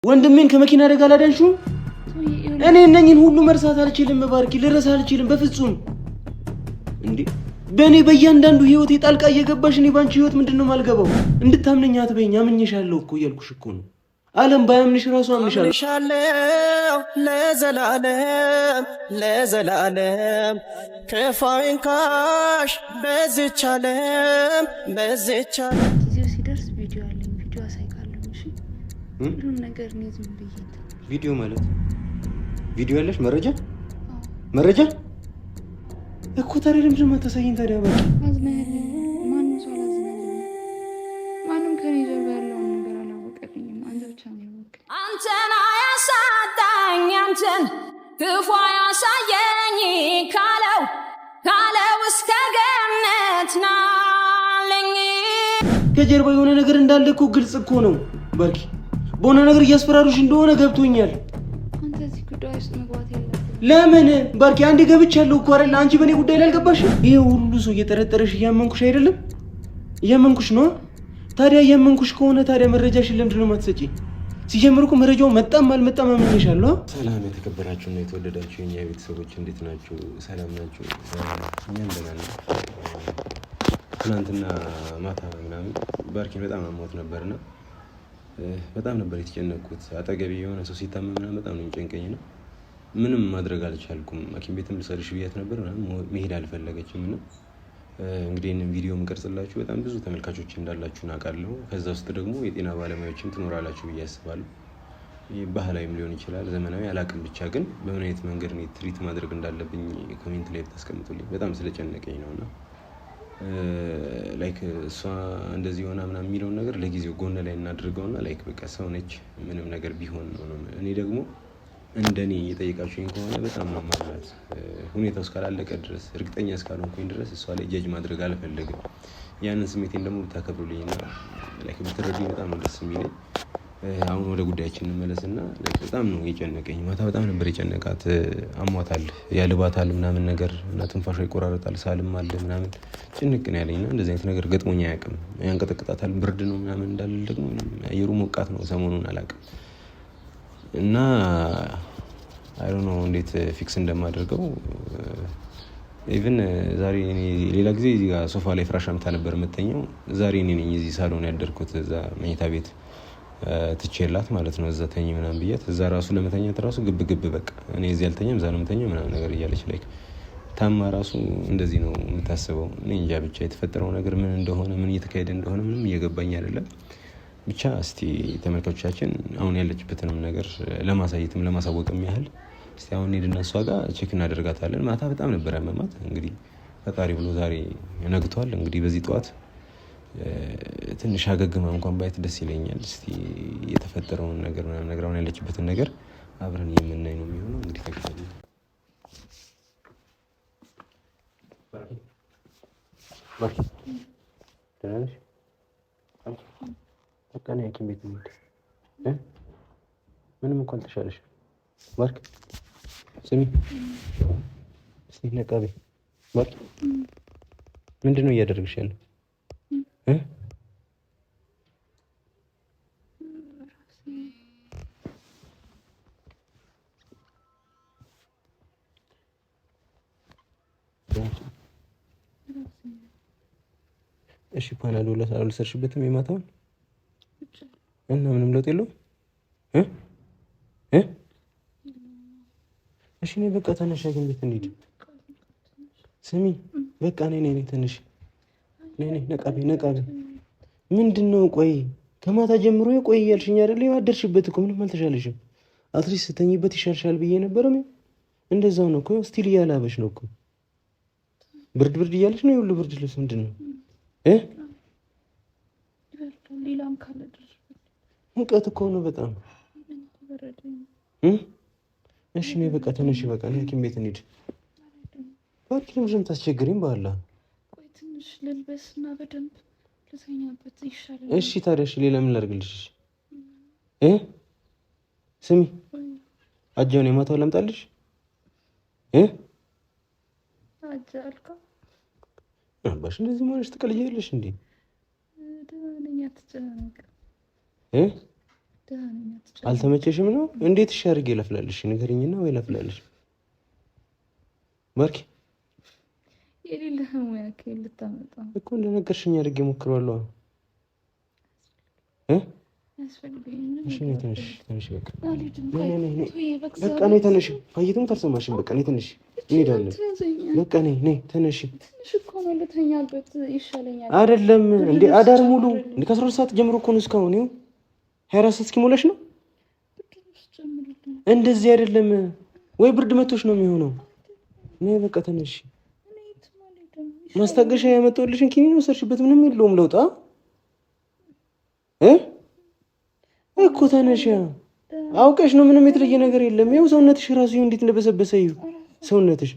ወንድሜን ከመኪና አደጋ አላዳንሽው? እኔ እነኝን ሁሉ መርሳት አልችልም። ባርኪ ልረሳ አልችልም በፍጹም። እንዴ በእኔ በእያንዳንዱ ህይወት ጣልቃ እየገባሽ እኔ ባንቺ ህይወት ምንድነው ማልገባው? እንድታምነኝ አትበይኝ። አምኜሻለሁ እኮ እያልኩሽ እኮ ነው። ዓለም ባያምንሽ ራሱ አምንሻለሁ። ለዘላለም ለዘላለም ከፋይን ካሽ በዝቻለም በዝቻለም ሲደርስ ቪዲዮ አለኝ። ቪዲዮ አሳይካለሁ። እሺ ሁሉም ነገር ነው ዝም ብዬ ቪዲዮ ማለት ቪዲዮ ያለሽ መረጃ እኮ ታዲያ ለምንድን ነው የማታሳይኝ ታዲያ? በቃ ማንም ሰው አላዝናለኝ። ማንም ከኔ ጀርባ ያለውን ነገር አላወቀልኝም። አንተ ብቻ ነው ያወቅህ። አንተን አያሳጣኝ አንተን ክፉ አያሳየኝ ካለው እስከ ገነት ናለኝ። ከጀርባ የሆነ ነገር እንዳለ እኮ ግልጽ እኮ ነው ባርኪ። በሆነ ነገር እያስፈራሩሽ እንደሆነ ገብቶኛል። አንተ እዚህ ጉዳይ ውስጥ መግባት የለብህም። ለምን ባርኪ? አንዴ ገብቻለሁ እኮ አይደል? አንቺ በኔ ጉዳይ ላይ አልገባሽም? ይሄ ሁሉ ሰው እየጠረጠረሽ እያመንኩሽ አይደለም? እያመንኩሽ ነው። ታዲያ እያመንኩሽ ከሆነ ታዲያ መረጃሽን ለምንድን ነው የማትሰጪኝ? ሲጀምር እኮ መረጃው መጣም አልመጣም አምኜሻለሁ። ሰላም የተከበራችሁና የተወደዳችሁ የኛ ቤተሰቦች እንዴት ናችሁ? ሰላም ናችሁ? እኛ እንደና ነን። ትናንትና ማታ ምናምን ባርኪን በጣም አሞት ነበርና በጣም ነበር የተጨነቅኩት። አጠገቤ የሆነ ሰው ሲታመም ምናምን በጣም ነው የሚጨንቀኝ ነው። ምንም ማድረግ አልቻልኩም። ሐኪም ቤትም ልሰድሽ ብያት ነበር ምናምን መሄድ አልፈለገችም እና እንግዲህ ይህንን ቪዲዮ የምቀርጽላችሁ በጣም ብዙ ተመልካቾች እንዳላችሁ አውቃለሁ። ከዛ ውስጥ ደግሞ የጤና ባለሙያዎችም ትኖራላችሁ ብዬ አስባለሁ። ባህላዊም ሊሆን ይችላል ዘመናዊ አላውቅም። ብቻ ግን በምን አይነት መንገድ እኔ ትሪት ማድረግ እንዳለብኝ ኮሜንት ላይ ብታስቀምጡልኝ በጣም ስለጨነቀኝ ነውና ላይክ እሷ እንደዚህ ሆና ምናምን የሚለውን ነገር ለጊዜው ጎን ላይ እናድርገውና ላይክ በቃ ሰው ነች ምንም ነገር ቢሆን ነው። እኔ ደግሞ እንደኔ እየጠየቃችሁኝ ከሆነ በጣም ነው ማለት ሁኔታው እስካላለቀ ድረስ እርግጠኛ እስካልሆንኩኝ ድረስ እሷ ላይ ጀጅ ማድረግ አልፈልግም። ያንን ስሜቴን ደግሞ ብታከብሩልኝና ላይክ ብትረዱኝ በጣም ነው ደስ የሚለኝ። አሁን ወደ ጉዳያችን እንመለስና በጣም ነው የጨነቀኝ። ማታ በጣም ነበር የጨነቃት። አሟታል፣ ያልባታል ምናምን ነገር እና ትንፋሿ ይቆራረጣል፣ ሳልም አለ ምናምን ጭንቅ ነው ያለኝና እንደዚህ አይነት ነገር ገጥሞኝ አያውቅም። ያንቀጠቅጣታል፣ ብርድ ነው ምናምን እንዳለ ደግሞ አየሩ ሞቃት ነው ሰሞኑን አላውቅም። እና አይ ዶንት ኖ እንዴት ፊክስ እንደማደርገው። ኢቭን ዛሬ እኔ ሌላ ጊዜ እዚህ ጋር ሶፋ ላይ ፍራሽ አምታ ነበር የምተኛው። ዛሬ እኔ ነኝ እዚህ ሳሎን ያደርኩት እዛ መኝታ ቤት ትቼላት ማለት ነው። እዛ ተኝ ምናምን ብያት እዛ ራሱ ለመተኛት ራሱ ግብ በቃ እኔ እዚህ አልተኛም እዛ ነው የምተኛው ምናምን ነገር እያለች ላይክ ታማ ራሱ እንደዚህ ነው የምታስበው። እኔ እንጃ ብቻ የተፈጠረው ነገር ምን እንደሆነ ምን እየተካሄደ እንደሆነ ምንም እየገባኝ አይደለም። ብቻ እስቲ ተመልካቾቻችን አሁን ያለችበትንም ነገር ለማሳየትም ለማሳወቅም ያህል እስቲ አሁን ሄድና እሷ ጋር ቼክ እናደርጋታለን። ማታ በጣም ነበር ያመማት። እንግዲህ ፈጣሪ ብሎ ዛሬ ነግቷል። እንግዲህ በዚህ ጠዋት ትንሽ አገግማ እንኳን ባይት ደስ ይለኛል። እስቲ የተፈጠረውን ነገር ምናምን ነገር አሁን ያለችበትን ነገር አብረን የምናይ ነው የሚሆነው። እንግዲህ ተከታተሉ። ባርኪ ደህና ነሽ? በቃ ነው ሐኪም ቤት እንሂድ። ምንም እንኳን አልተሻለሽም። ባርኪ ስሚ፣ እስቲ ነቃ በይ። ባርኪ ምንድን ነው እያደረግሽ ያለው? እሺ ፓናዶል አልወሰድሽበትም የማታውን እና ምንም ለውጥ የለውም? እሺ ነይ በቃ ተነሽ፣ ሐኪም ቤት እንሂድ። ስሚ በቃ ነይ ተነሽ፣ ነይ ነቃ በይ። ምንድን ነው ቆይ ከማታ ጀምሮ የቆይ እያልሽኝ አይደል? አደርሽበት እኮ ምንም አልተሻለሽም። አትሊስት ስተኝበት ይሻልሻል ብዬ ነበረ። እንደዛው ነው እኮ ስቲል እያላበሽ ነው እኮ ብርድ እያለሽ ነው። የሁሉ ብርድ ልብስ ምንድን ነው? ሌላም ካለ ድረስ ሙቀት እኮ ነው በጣም። እሺ ነይ በቃ ተነሽ፣ በቃ ነይ ሐኪም ቤት እንሂድ። ባርኪ ለምንድን ታስቸግሪኝ? በኋላ ቆይ ትንሽ ልልበስና በደንብ ልተኛበት ይሻላል። እሺ ታዲያ እሺ ሌላ ምን ላድርግልሽ? ስሚ አጃውን የማታው ላምጣልሽ? አጃ አልካ አባሽ እንደዚህ ማለሽ ትቀልጃለሽ እንዴ? ደህና ነኝ፣ አትጨናነቅ። አልተመቸሽም ነው? እንዴት እሺ አድርጌ ለፍላለሽ? ንገሪኝና ወይ ለፍላለሽ ባርኪ የሌለህም ወይ አከ ልታመጣ እኮ እንደነገርሽኝ አድርጌ ሞክረዋለሁ። እሺ ነይ ትንሽ በቃ ነይ ትንሽ ፋይቱም ታልሰማሽም። በቃ ነይ ትንሽ እንሄዳለን። በቃ ነይ ትንሽ አይደለም እንዴ አዳር ሙሉ እንደ ከ12 ሰዓት ጀምሮ እኮ ነው እስካሁን ይኸው 24 ሰዓት እስኪሞላሽ ነው። እንደዚህ አይደለም ወይ ብርድ መቶሽ ነው የሚሆነው። ነይ በቃ ትንሽ ማስታገሻ ያመጣሁልሽን ኪኒን ወሰድሽበት ምንም የለውም ለውጣ እኮ ተነሽ። አውቀሽ ነው ምንም የተለየ ነገር የለም። ይኸው ሰውነትሽ ራሱ ይኸው እንዴት እንደበሰበሰ ይኸው ሰውነትሽ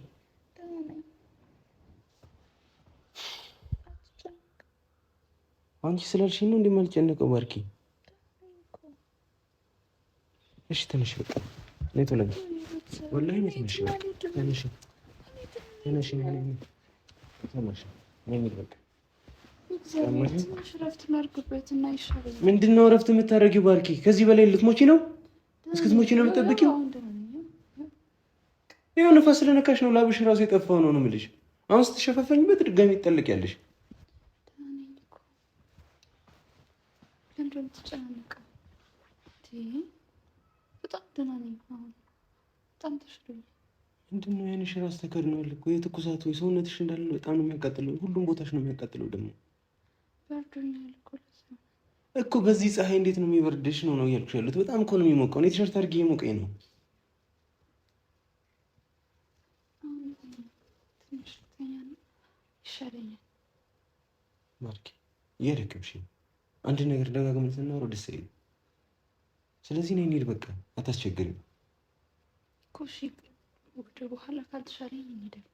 አንቺ ስላልሽኝ ነው እንደማልጨነቀው ባርኪ። እሺ ትንሽ በቃ ነይ ቶሎ በይ። ወላሂ ነይ ትንሽ በቃ ትንሽ ምንድን ነው እረፍት የምታደርጊው ባርኪ? ከዚህ በላይ ልትሞቺ ነው? እስክትሞቺ ነው የምትጠብቂው? ይኸው ነፋስ ስለነካሽ ነው ላብሽ ራሱ የጠፋው ነው የምልሽ። አሁን ስትሸፋፈኝበት ድጋሚ ትጠልቂያለሽ። ምንድን ነው ያንሽ? ራስ ተከድኗል እኮ የትኩሳት ወይ ሰውነትሽ እንዳለ በጣም ነው የሚያቃጥለው። ሁሉም ቦታሽ ነው የሚያቃጥለው። ደግሞ እኮ በዚህ ፀሐይ እንዴት ነው የሚበርድሽ? ነው እያልኩሽ ያሉት። በጣም እኮ ነው የሚሞቀው። እኔ ቲሸርት አድርጌ የሞቀኝ ነው። ማርኪ እያደከምሽ አንድ ነገር ደጋግመን ስናወራው ደስ አይልም። ስለዚህ ነይ እንሂድ በቃ አታስቸግሪም እኮ እሺ። ወደ በኋላ ካልተሻለኝ እንሄዳለን።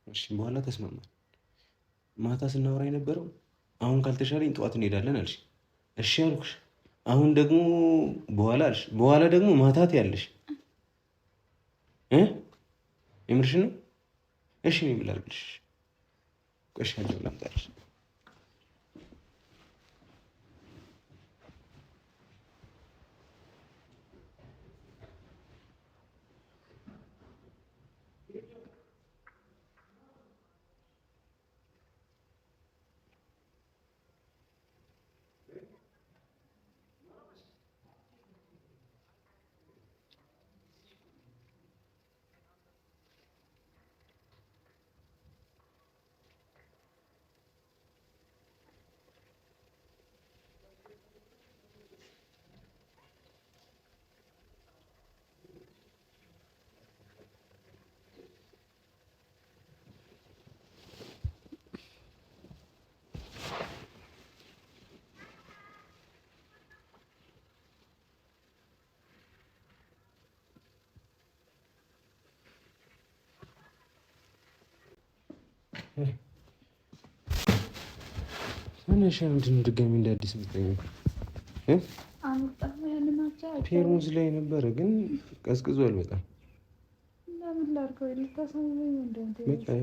እሺ በኋላ ተስማማን። ማታ ስናወራ የነበረው አሁን ካልተሻለኝ ጠዋት እንሄዳለን አልሽ። እሺ አልኩሽ። አሁን ደግሞ በኋላ አልሽ። በኋላ ደግሞ ማታት ያለሽ የምርሽ ነው? እሺ ነው የምላርግልሽ። ቆሻ ላምጣልሽ። ትንሽ ምንድን ነው ድጋሚ እንደ አዲስ የምትጠይቀው? ፔርሙዝ ላይ ነበረ ግን ቀዝቅዟል በጣም።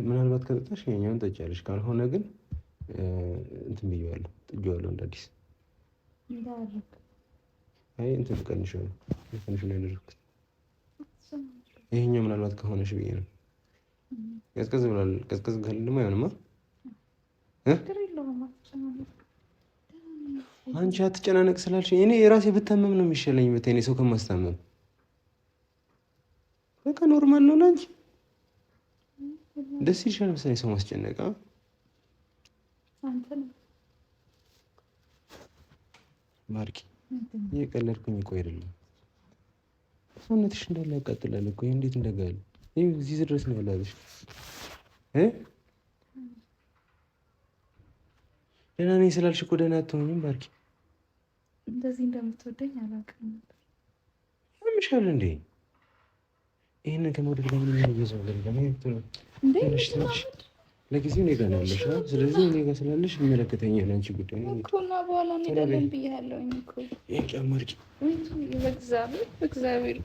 ምናልባት ከጠጣሽ የኛውን ጠጪያለሽ፣ ካልሆነ ግን እንትን ብዬዋለሁ፣ ጥጄዋለሁ እንደ አዲስ። አይ እንትን ቀንሼው ነው ያደረኩት። ይሄኛው ምናልባት ከሆነሽ ብዬ ነው። ቀዝቀዝ ብሏል። ቀዝቀዝ ካለ ደግሞ አይሆንማ። አንቺ አትጨናነቅ ስላልሽኝ እኔ የራሴ ብታመም ነው የሚሻለኝ። እኔ ሰው ከማስታመም በቃ ኖርማል ነው። ለአንቺ ደስ ይልሻል መሰለኝ ሰው ማስጨነቅ። ማርኪ እየቀለድኩኝ እኮ አይደለም። ሰውነትሽ እንዳለ ያቃጥላል እኮ። እንዴት እንደጋለ እዚህ ድረስ ነው ያላለሽ። ደህና ነኝ ስላልሽ እኮ ደህና አትሆኝም ባርኪ። እንደዚህ እንደምትወደኝ አላውቅም ነበር። ያምሻል እንዴ? ይሄንን ከመውደድ ጋር ምን ይያያዛል? ለጊዜው እኔ ጋር ነው ያለሽ። ስለዚህ እኔ ጋር ስላለሽ የሚመለከተኛል አንቺ ጉዳይ ነው እኮ። እና በኋላ እንሄዳለን ብያለሁኝ እኮ። ማርኪ በእግዚአብሔር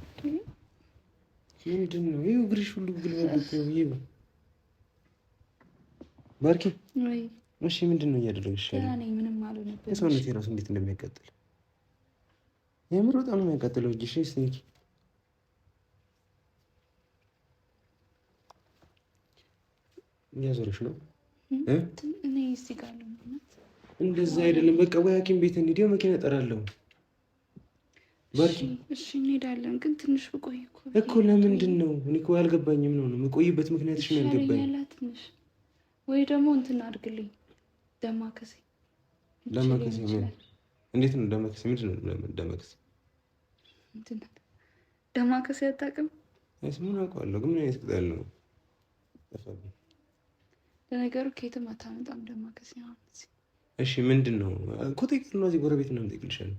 ምንድን ነው ይኸው እግርሽ ሁሉ ግልበል እኮ። ይኸው ባርኪ እሺ ምንድን ነው እያደረግሽ ያለው? እኔ ምንም አልሆነብኝም። ሰውነቴ ራሱ እንዴት እንደሚያቃጥል የምር በጣም ነው የሚያቃጥለው። እጅሽ እስኪ እያዞረሽ ነው እኔ እዚህ ጋር ነው። እንደዛ አይደለም። በቃ ወይ ሐኪም ቤት እንሂድ፣ መኪና እጠራለሁ። እሺ እንሄዳለን፣ ግን ትንሽ ብቆይ እኮ ለምንድን ነው? እኔ እኮ ያልገባኝም ነው የምቆይበት ምክንያትሽ ነው ያልገባኝ። ትንሽ ወይ ደግሞ እንትን አድርግልኝ፣ ደማከሴ ምን? እንዴት ነው ደማከሴ? ምንድን ነው ደማከሴ? ደማከሴ አታውቅም? ስሙን አውቀዋለሁ፣ ግን ምን አይነት ቅጠል ነው? ለነገሩ ከየትም አታመጣም ደማከሴ። እሺ ምንድን ነው? ኮቴ ቅጠል ነው። እዚህ ጎረቤት ነው የምጠይቅልሻለሁ።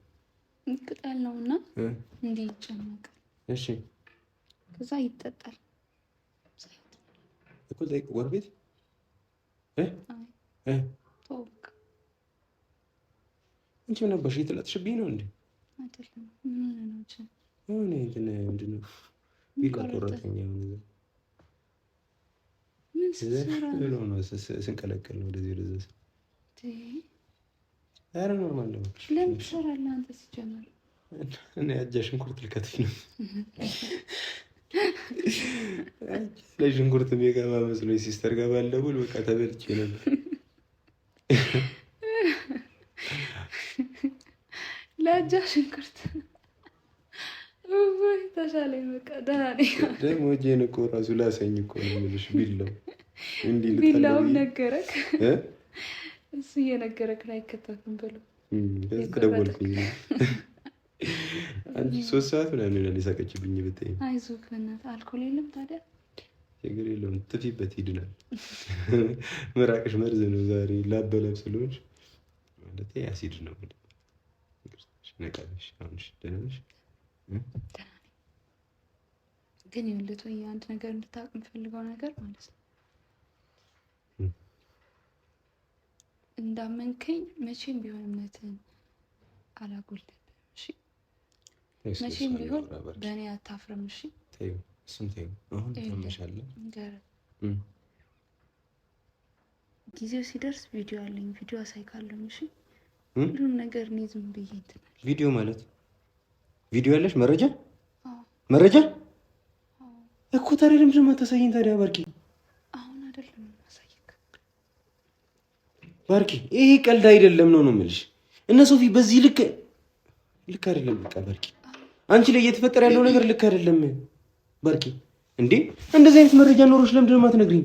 ቅጠል ነው እና እንዲህ ይጨመቃል። እሺ ከዛ ይጠጣል እኮ ጠይቅ ጎረቤት አንቺ ምን አባሽ እየተላጥሽብኝ ነው እንዴ? አይደለም ምን ነው እንጂ ሆነ እንትን ምንድን ነው ቢላ ቆረጠኝ ነው ምን ሰራ ነው ስንቀለቀል ነው ወደዚህ ወደዛ ኧረ ኖርማል ነው። ለምን ትሰራለህ አንተ? ሲጀመር እኔ አጃ ሽንኩርት ልከትፍ ነው። ለሽንኩርት የሚገባ መስሎኝ ሲስተር ጋር ባለቡል በቃ ተበልቼ ነበር። ለአጃ ሽንኩርት ወይ ተሻለኝ። በቃ ደህና ነኝ። ደግሞ እጄን እኮ ራሱ ላሰኝ እኮ ነው የምልሽ። ቢላው ነገረክ እሱ እየነገረክ ላይ አይከተፍም ብሎ ደወልኩኝ። አንቺ 3 ሰዓት ምናምን ይላል የሳቀችብኝ ብታይ። አይዞህ በእናትህ አልኮል የለም ታዲያ? ችግር የለውም ትፊበት ይድናል። ምራቅሽ መርዝ ነው። ዛሬ ላበላብ ስለሆንሽ ማለት አሲድ ነው። ነቃሽ አሁንሽ ደህና ነሽ? ግን ይኸውልህ ወይ አንድ ነገር እንድታውቅ የምፈልገው ነገር ማለት ነው እንዳመንከኝ መቼም ቢሆን እምነትን አላጎልብም። እሺ መቼም ቢሆን በእኔ አታፍርም። እሺ ተይው፣ እሱን ተይው። አሁን ታመሻለህ። ጊዜው ሲደርስ ቪዲዮ አለኝ፣ ቪዲዮ አሳይካለሁ። እሺ ሁሉም ነገር እኔ ዝም ብዬ እንትን ቪዲዮ ማለት ቪዲዮ ያለሽ መረጃ መረጃ እኮ ታዲያ ለምንድን ነው የማታሳይኝ ታዲያ? ባርኪ አሁን አይደለም ማሳየክ ባርኪ፣ ይሄ ቀልድ አይደለም ነው የምልሽ። እነ ሶፊ በዚህ ልክ አይደለም። በቃ ባርኪ፣ አንቺ ላይ እየተፈጠረ ያለው ነገር ልክ አይደለም ባርኪ። እንዴ እንደዚህ አይነት መረጃ ኖሮሽ ለምንድን ነው የማትነግሪኝ?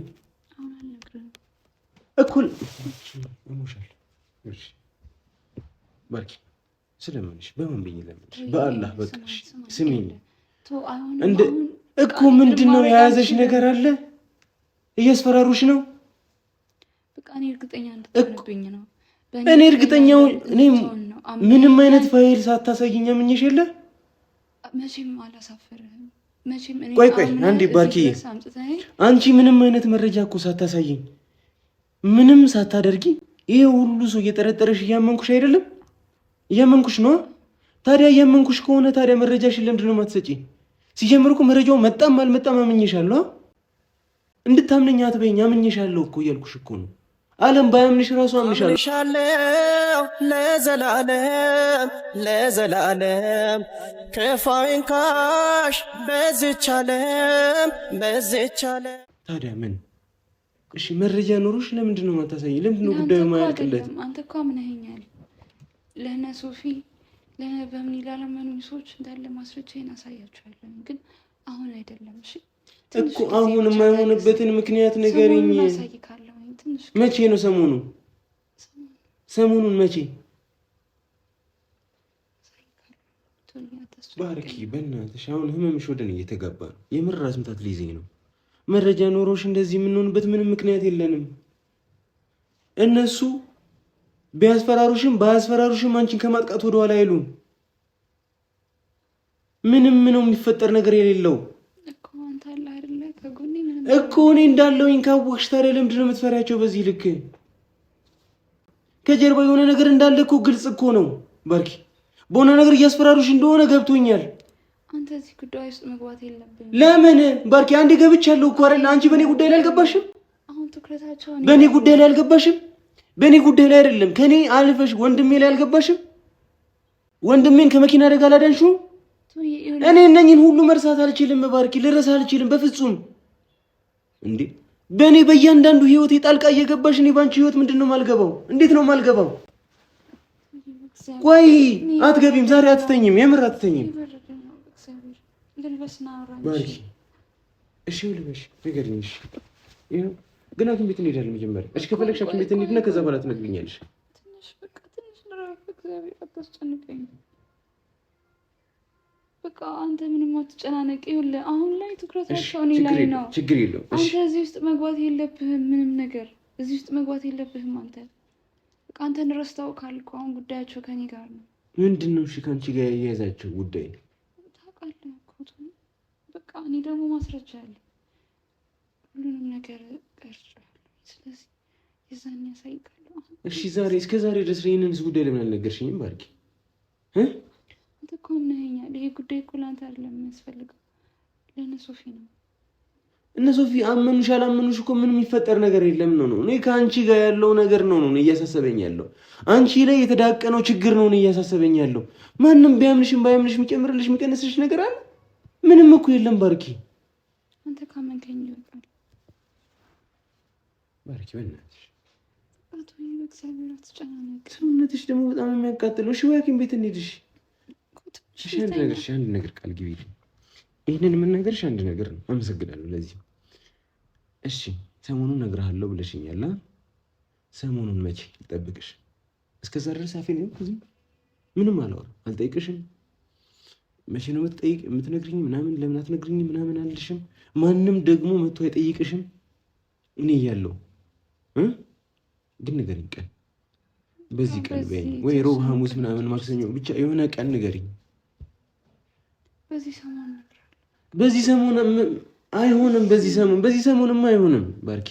አሁን አልነግርህም እኮ እሞሻለሁ። እሺ ባርኪ፣ ስለምንሽ በምን ብዬ ለምንሽ? በአላህ በቃ ስሚኝ። እንደ እኮ ምንድነው የያዘሽ ነገር አለ? እያስፈራሩሽ ነው? በቃ እኔ እርግጠኛ እንድትሆንብኝ ነው። እኔ እርግጠኛው እኔ ምንም አይነት ፋይል ሳታሳይኝ አምኜሽ የለ መቼም አላሳፈርህም። መቼም እኔ ቆይ አንዴ ባርኪ፣ አንቺ ምንም አይነት መረጃ እኮ ሳታሳይኝ ምንም ሳታደርጊ ይሄ ሁሉ ሰው እየጠረጠረሽ እያመንኩሽ አይደለም? እያመንኩሽ ነው። ታዲያ እያመንኩሽ ከሆነ ታዲያ መረጃሽን ለምንድን ነው የማትሰጪኝ? ሲጀምር እኮ መረጃው መጣም አልመጣም አምኜሻለሁ። እንድታምነኝ አትበይኝ። አምኜሻለሁ እኮ እያልኩሽ እኮ ነው። ዓለም ባያምንሽ ራሱ አምንሻለሁ። ለዘላለም ለዘላለም ከፋይን ካሽ በዚች ዓለም በዚች ዓለም። ታዲያ ምን? እሺ መረጃ ኖሮሽ ለምንድን ነው የማታሳይኝ? ለምንድን ነው ጉዳዩ የማያልቅለት? አንተ እኮ አምነኸኛል። ለእነ ሶፊ በምን ላላመኑ ሰዎች እንዳለ ማስረጃዬን አሳያቸዋለሁ። ግን አሁን አይደለም። እሺ እኮ አሁን የማይሆንበትን ምክንያት ንገሪኝ። መቼ ነው ሰሞኑን? ሰሞኑን መቼ? ባርኪ በእናትሽ አሁን ህመምሽ ወደ እኔ እየተጋባ ነው። የምር ራስ ምታት ሊይዘኝ ነው። መረጃ ኖሮሽ እንደዚህ የምንሆንበት ምንም ምክንያት የለንም። እነሱ ቢያስፈራሩሽም ባያስፈራሩሽም አንቺን ከማጥቃት ወደኋላ አይሉም። ምንም ነው የሚፈጠር ነገር የሌለው እኮ እኔ እንዳለውኝ ካወቅሽ ታዲያ ለምንድን ነው የምትፈሪያቸው በዚህ ልክ? ከጀርባ የሆነ ነገር እንዳለ እኮ ግልጽ እኮ ነው ባርኪ። በሆነ ነገር እያስፈራሩሽ እንደሆነ ገብቶኛል። አንተ እዚህ ጉዳይ ውስጥ መግባት የለብህም። ለምን ባርኪ? አንዴ ገብቻለሁ እኮ አይደል? አንቺ በእኔ ጉዳይ ላይ አልገባሽም? አሁን ትኩረታቸው በእኔ ጉዳይ ላይ አልገባሽም? በእኔ ጉዳይ ላይ አይደለም። ከኔ አልፈሽ ወንድሜ ላይ አልገባሽም? ወንድሜን ከመኪና አደጋ አላዳንሽውም? እኔ እነኝን ሁሉ መርሳት አልችልም። ባርኪ ልረሳ አልችልም በፍጹም። እንዴ በእኔ በእያንዳንዱ ህይወት ጣልቃ እየገባሽ እኔ ባንቺ ህይወት ምንድን ነው ማልገባው? እንዴት ነው ማልገባው? ቆይ አትገቢም? ዛሬ አትተኝም? የምር አትተኝም? ባርኪ እሺ ልበሽ ንገሪኝ። እሺ ይኸው ግን ሐኪም ቤት እንሄዳለን መጀመሪያ። እሺ ከፈለግሽ ሐኪም ቤት እንሂድና ከዛ በኋላ ትነግሪኛለሽ። ትንሽ ልረፍ። እግዚአብሔር አታስጨንቀኝ። በቃ አንተ ምንም አትጨናነቅ። ይኸውልህ አሁን ላይ ትኩረታቸው እኔ ላይ ነው። ችግር የለውም። አንተ እዚህ ውስጥ መግባት የለብህም። ምንም ነገር እዚህ ውስጥ መግባት የለብህም። አንተ በቃ አንተን ረስተው ካልኩ አሁን ጉዳያቸው ከኔ ጋር ነው። ምንድን ነው? እሺ ከአንቺ ጋር የያዛቸው ጉዳይ ታውቃለህ እኮ። በቃ እኔ ደግሞ ማስረጃ አለ። ሁሉንም ነገር ቀርጫለሁ። ስለዚህ የዛን ያሳይቃለሁ። እሺ ዛሬ እስከ ዛሬ ድረስ ይሄንንስ ጉዳይ ለምን አልነገርሽኝም ባርኪ? አንተ እኮ አምነኸኛል። ይሄ ጉዳይ እኮ ለአንተ አይደለም የሚያስፈልገው ለእነ ሶፊ ነው። እነ ሶፊ አመኑሽ አላመኑሽ እኮ ምንም የሚፈጠር ነገር የለም ነው። እኔ ከአንቺ ጋር ያለው ነገር ነው እያሳሰበኝ ያለው። አንቺ ላይ የተዳቀነው ችግር ነው እያሳሰበኝ ያለው። ማንም ቢያምንሽም ባያምንሽ የሚጨምርልሽ የሚቀንስልሽ ነገር አለ? ምንም እኮ የለም ባርኪ። አንተ ካመንከኝ ይወጣል። ባርኪ በእናትሽ አቶ በእግዚአብሔር አትጨናነቅ። ሰውነትሽ ደግሞ በጣም የሚያቃጥለው። እሺ ሐኪም ቤት እንሂድሽ። እሺ አንድ ነገር ቃል ግቢልኝ። ይሄንን የምንነግርሽ አንድ ነገር ነው። አመሰግናለሁ ለዚህ። እሺ ሰሞኑን እነግርሃለሁ ብለሽኛል። ሰሞኑን መቼ ልጠብቅሽ? እስከዛ ድረስ አፌን ምንም አላወራም፣ አልጠይቅሽም። መቼ ነው የምትነግሪኝ? ምናምን ለምን አትነግሪኝ? ምናምን አልልሽም። ማንም ደግሞ መጥቶ አይጠይቅሽም። እኔ እያለሁ ግን ንገሪኝ ቀን። በዚህ ቀን በይኝ ወይ ሮብ፣ ሐሙስ፣ ምናምን ማክሰኞ፣ ብቻ የሆነ ቀን ንገሪኝ። በዚህ ሰሞን አይሆንም። በዚህ ሰሞንም አይሆንም ባርኪ።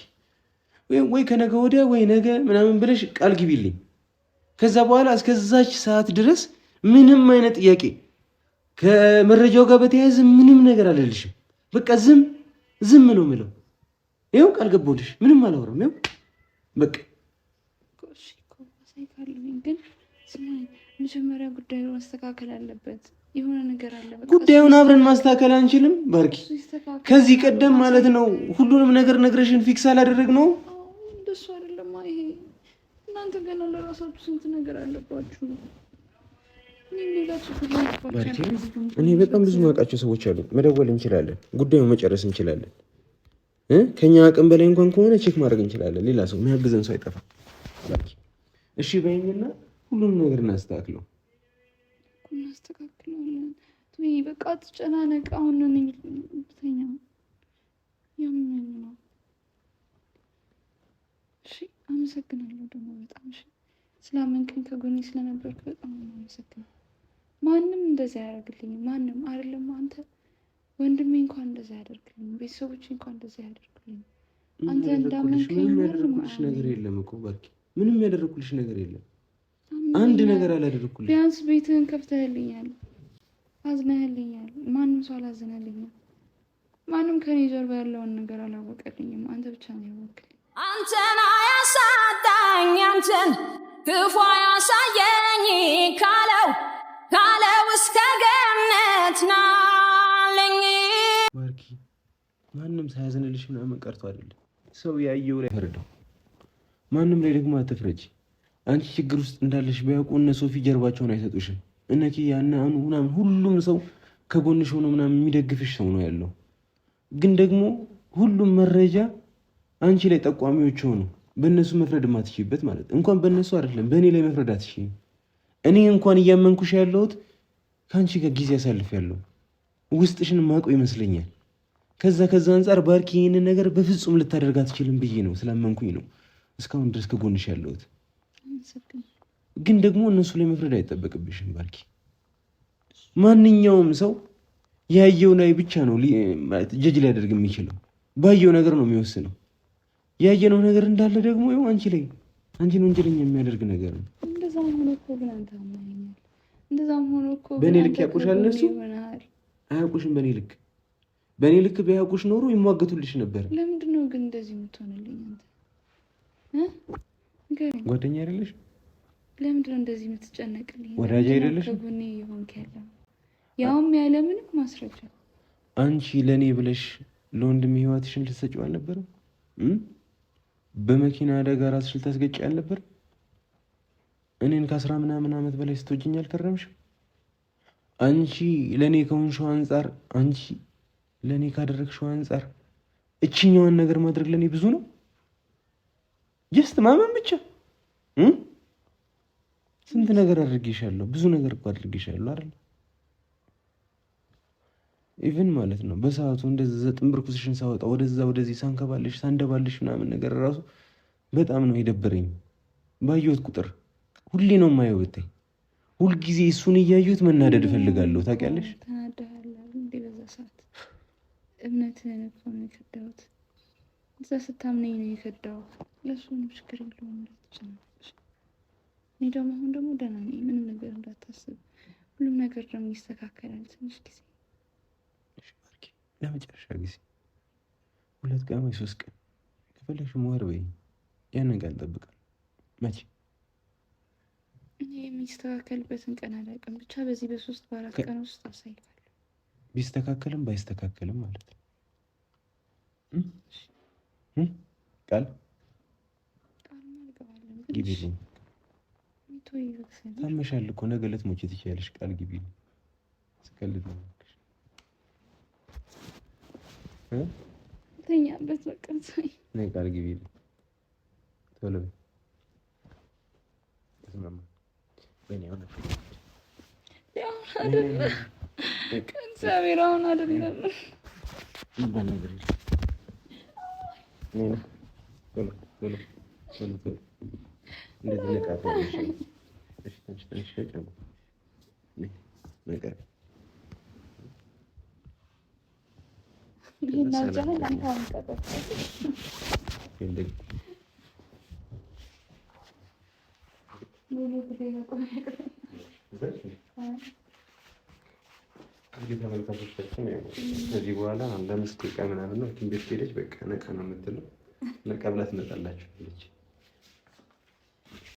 ወይ ከነገ ወዲያ ወይ ነገ ምናምን ብለሽ ቃል ግቢልኝ። ከዛ በኋላ እስከዛች ሰዓት ድረስ ምንም አይነት ጥያቄ ከመረጃው ጋር በተያያዘ ምንም ነገር አልልሽም። በቃ ዝም ነው የምለው። ይኸው ቃል ገባሁልሽ። ምንም አላወራም። ይኸው በቃ ግን መጀመሪያ ጉዳዩ ማስተካከል አለበት። የሆነ ነገር አለ። ጉዳዩን አብረን ማስተካከል አንችልም ባርኪ? ከዚህ ቀደም ማለት ነው ሁሉንም ነገር ነግረሽን ፊክስ አላደረግ ነው። እንደሱ አይደለም። ይሄ እናንተ ገና ለራሳችሁ ስንት ነገር አለባችሁ። እኔ በጣም ብዙ ማውቃቸው ሰዎች አሉ። መደወል እንችላለን፣ ጉዳዩን መጨረስ እንችላለን። ከኛ አቅም በላይ እንኳን ከሆነ ቼክ ማድረግ እንችላለን። ሌላ ሰው የሚያግዘን ሰው አይጠፋም። እሺ በይኝና ሁሉንም ነገር እናስተካክለው። እናስተካክለዋለን። በቃ አትጨናነቅ። አሁን ተኛ። ያምን ነው። እሺ አመሰግናለሁ ደግሞ በጣም እሺ። ስላመንከኝ ከጎኔ ስለነበርክ በጣም አመሰግናለሁ። ማንም እንደዚህ አያደርግልኝም። ማንም አይደለም አንተ ወንድሜ እንኳን እንደዚህ አያደርግልኝም። ቤተሰቦቼ እንኳን እንደዚህ አያደርግልኝም። አንተ እንዳመንከኝ ምንም ያደረኩልሽ ነገር የለም እኮ ባርኪ። ምንም ያደረኩልሽ ነገር የለም። አንድ ነገር አላደረኩልሽ። ቢያንስ ቤትህን ከፍተህልኛል፣ አዝነህልኛል። ማንም ሰው አላዘነልኝም። ማንም ከኔ ጀርባ ያለውን ነገር አላወቀልኝም። አንተ ብቻ ነው ያወቅልኝ። አንተን አያሳጣኝ አንተን ክፉ ያሳየኝ ካለው እስከ ገነት ናለኝ። ባርኪ ማንም ሳያዘንልሽ ምናምን ቀርቶ አይደለም። ሰው ያየው ላይ ፈርደው። ማንም ላይ ደግሞ አትፍረጂ። አንቺ ችግር ውስጥ እንዳለሽ ቢያውቁ እነ ሶፊ ጀርባቸውን አይሰጡሽም። እነ ኪያ እና አኑ ምናምን ሁሉም ሰው ከጎንሽ ሆኖ ምናምን የሚደግፍሽ ሰው ነው ያለው። ግን ደግሞ ሁሉም መረጃ አንቺ ላይ ጠቋሚዎች ሆኑ። በእነሱ መፍረድ ማትችይበት ማለት እንኳን በእነሱ አይደለም በእኔ ላይ መፍረድ አትችይም። እኔ እንኳን እያመንኩሽ ያለሁት ከአንቺ ጋር ጊዜ ያሳልፍ ያለው ውስጥሽን ማውቀው ይመስለኛል። ከዛ አንጻር ባርኪ ይህንን ነገር በፍጹም ልታደርግ አትችልም ብዬ ነው ስላመንኩኝ ነው እስካሁን ድረስ ከጎንሽ ያለሁት። ግን ደግሞ እነሱ ላይ መፍረድ አይጠበቅብሽም ባርኪ። ማንኛውም ሰው ያየው ላይ ብቻ ነው ጀጅ ሊያደርግ የሚችለው። ባየው ነገር ነው የሚወስነው። ያየነው ነገር እንዳለ ደግሞ ይኸው አንቺን ወንጀለኛ የሚያደርግ ነገር ነው። እንደዛም ሆኖ እኮ ግን አንተ አማኛል። እንደዛም ሆኖ እኮ በእኔ ልክ ያውቁሻል እነሱ። አያውቁሽም በእኔ ልክ ቢያውቁሽ ኖሮ ይሟገቱልሽ ነበር። ለምንድን ነው ግን እንደዚህ የምትሆንልኝ አንተ? ጓደኛ አይደለሽ? ለምንድን ነው እንደዚህ የምትጨነቅልኝ? ወዳጅ አይደለሽ? ከጎኔ የሆንክ ያለው ያውም ያለ ምንም ማስረጃ። አንቺ ለእኔ ብለሽ ለወንድሜ ህይወትሽን ልትሰጪው አልነበረም? በመኪና አደጋ ራስሽ ልታስገጪ አልነበረም? እኔን ከ10 ምናምን ዓመት በላይ ስትወጂኝ አልከረምሽም? አንቺ ለእኔ ከሆንሽው አንጻር፣ አንቺ ለእኔ ካደረግሽው አንጻር እችኛዋን ነገር ማድረግ ለእኔ ብዙ ነው። ጀስት ማመን ብቻ። ስንት ነገር አድርጌሻለሁ፣ ብዙ ነገር እኮ አድርጌሻለሁ አይደል? ኢቭን ማለት ነው በሰዓቱ እንደዛ ጥንብርኩስሽን ሳወጣ ወደዛ ወደዚህ ሳንከባልሽ ሳንደባልሽ ምናምን ነገር ራሱ በጣም ነው የደበረኝ። ባየሁት ቁጥር ሁሌ ነው የማየው ብታይ፣ ሁልጊዜ እሱን እያየሁት መናደድ እፈልጋለሁ። ታውቂያለሽ? ተናደሃል እንዴ? በዛ ሰዓት እምነትህን እኮ ነው የከዳሁት። እዛ ስታምነኝ ነው የከዳሁት። ለእሱ ነው ችግር የለውም እንዳትጨነቅሽ። እኔ ደግሞ አሁን ደግሞ ደህና ነኝ፣ ምንም ነገር እንዳታስብ። ሁሉም ነገር ደግሞ ይስተካከላል። ትንሽ ጊዜ ለመጨረሻ ጊዜ 2 ቀን ወይ 3 ቀን ከፈለግሽ መዋር በይ። ያንን ቀን ጠብቃለሁ። መቼ እኔ የሚስተካከልበትን ቀን አላውቅም። ብቻ በዚህ በ3 በ4 ቀን ውስጥ አሳይካለሁ። ቢስተካከልም ባይስተካከልም ማለት ነው። ቃል አልገባለም። ግቢልኝ። ታመሻል እኮ ነገ ልትሞቺ ትችያለሽ። ቃል ግቢልኝ። ስቀልድ ነው። ተኛበት በቃ ነይ ቃል ግቢልኝ ቶሎ በይ። ተስማማ በእኔ ሆነ እግዚአብሔር አሁን አይደለም ነገር ቶሎ ቶሎ ቶሎ ቶሎ እንደዚህ ነቃ ትንሽ ትንሽ ነገር ይናጃል። አንተ አንቀበል እንደግ ከዚህ በኋላ 5 ደቂቃ ምናምን ነው ሐኪም ቤት ሄደች። በቃ ነቃ ነው የምትለው። ነቃ ብላ ትመጣላችሁ።